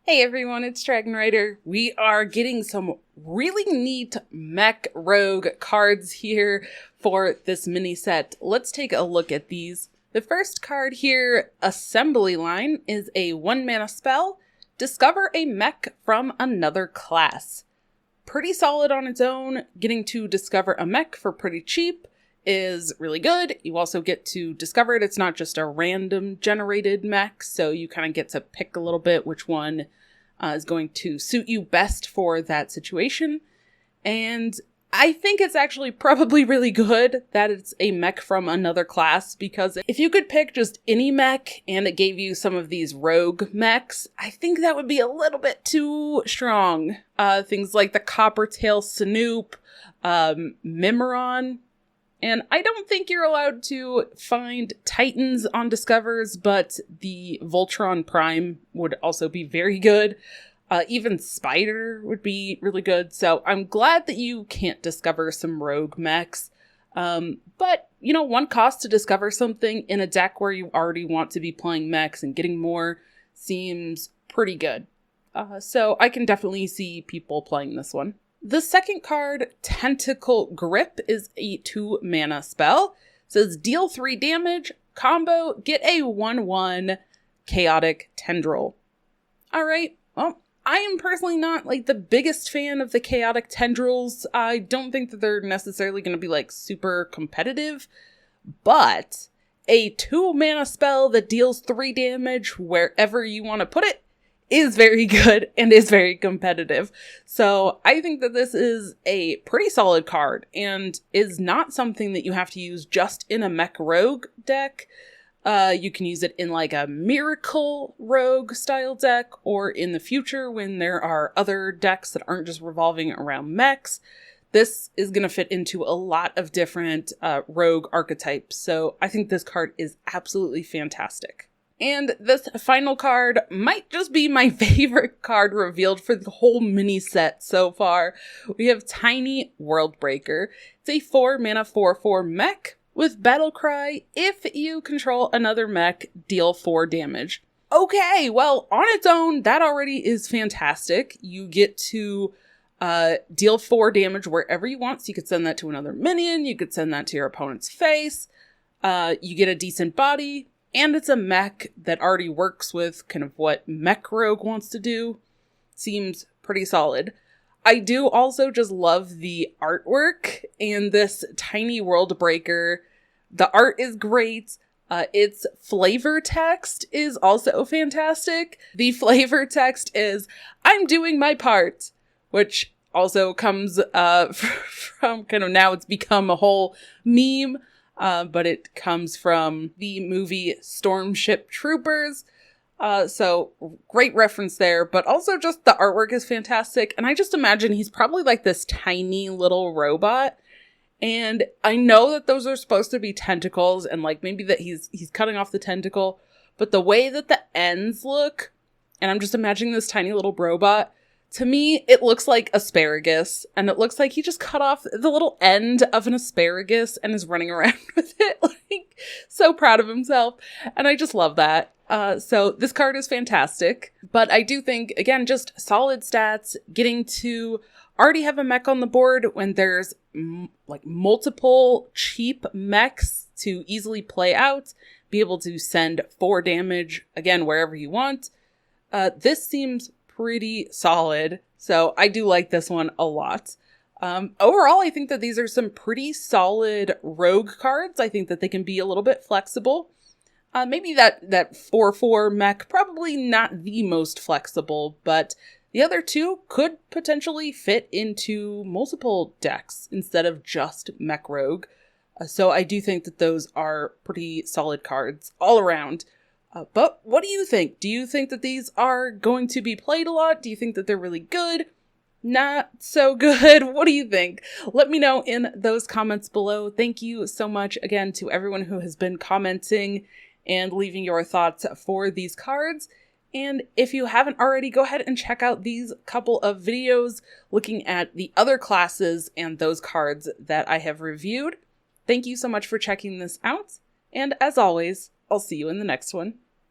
Hey everyone, it's Dragon Rider. We are getting some really neat mech rogue cards here for this mini set. Let's take a look at these. The first card here, Assembly Line, is a 1-mana spell. Discover a mech from another class. Pretty solid on its own. Getting to discover a mech for pretty cheap is really good. You also get to discover it. It's not just a random generated mech, so you kind of get to pick a little bit which one is going to suit you best for that situation. And I think it's actually probably really good that it's a mech from another class, because if you could pick just any mech and it gave you some of these rogue mechs, I think that would be a little bit too strong. Things like the Coppertail Snoop, Mimiron. And I don't think you're allowed to find Titans on Discovers, but the Voltron Prime would also be very good. Even Spider would be really good. So I'm glad that you can't discover some rogue mechs. But, you know, one cost to discover something in a deck where you already want to be playing mechs and getting more seems pretty good. So I can definitely see people playing this one. The second card, Tentacle Grip, is a 2-mana spell. It says deal 3 damage, combo, get a 1/1 Chaotic Tendril. Alright, well, I am personally not like the biggest fan of the Chaotic Tendrils. I don't think that they're necessarily going to be like super competitive, but a 2-mana spell that deals 3 damage wherever you want to put it is very good and is very competitive. So I think that this is a pretty solid card and is not something that you have to use just in a mech rogue deck. You can use it in like a miracle rogue style deck, or in the future when there are other decks that aren't just revolving around mechs. This is going to fit into a lot of different rogue archetypes. So I think this card is absolutely fantastic. And this final card might just be my favorite card revealed for the whole mini set so far. We have Tiny Worldbreaker. It's a 4-mana 4/4 mech with Battle Cry. If you control another mech, deal 4 damage. Okay, well, on its own, that already is fantastic. You get to deal 4 damage wherever you want. So you could send that to another minion. You could send that to your opponent's face. You get a decent body. And it's a mech that already works with kind of what Mech Rogue wants to do. Seems pretty solid. I do also just love the artwork in this Tiny Worldbreaker. The art is great. Its flavor text is also fantastic. The flavor text is, "I'm doing my part," which also comes from kind of, now it's become a whole meme. But it comes from the movie Stormship Troopers. So great reference there, but also just the artwork is fantastic. And I just imagine he's probably like this tiny little robot. And I know that those are supposed to be tentacles, and like maybe that he's cutting off the tentacle, but the way that the ends look, and I'm just imagining this tiny little robot, to me, it looks like asparagus, and it looks like he just cut off the little end of an asparagus and is running around with it, like, so proud of himself, and I just love that. So this card is fantastic, but I do think, again, just solid stats, getting to already have a mech on the board when there's like multiple cheap mechs to easily play out, be able to send 4 damage, again, wherever you want. This seems pretty solid. So I do like this one a lot. Overall, I think that these are some pretty solid rogue cards. I think that they can be a little bit flexible. Maybe that 4/4 mech, probably not the most flexible, but the other two could potentially fit into multiple decks instead of just mech rogue. So I do think that those are pretty solid cards all around. But what do you think? Do you think that these are going to be played a lot? Do you think that they're really good? Not so good? What do you think? Let me know in those comments below. Thank you so much again to everyone who has been commenting and leaving your thoughts for these cards. And if you haven't already, go ahead and check out these couple of videos looking at the other classes and those cards that I have reviewed. Thank you so much for checking this out. And as always, I'll see you in the next one.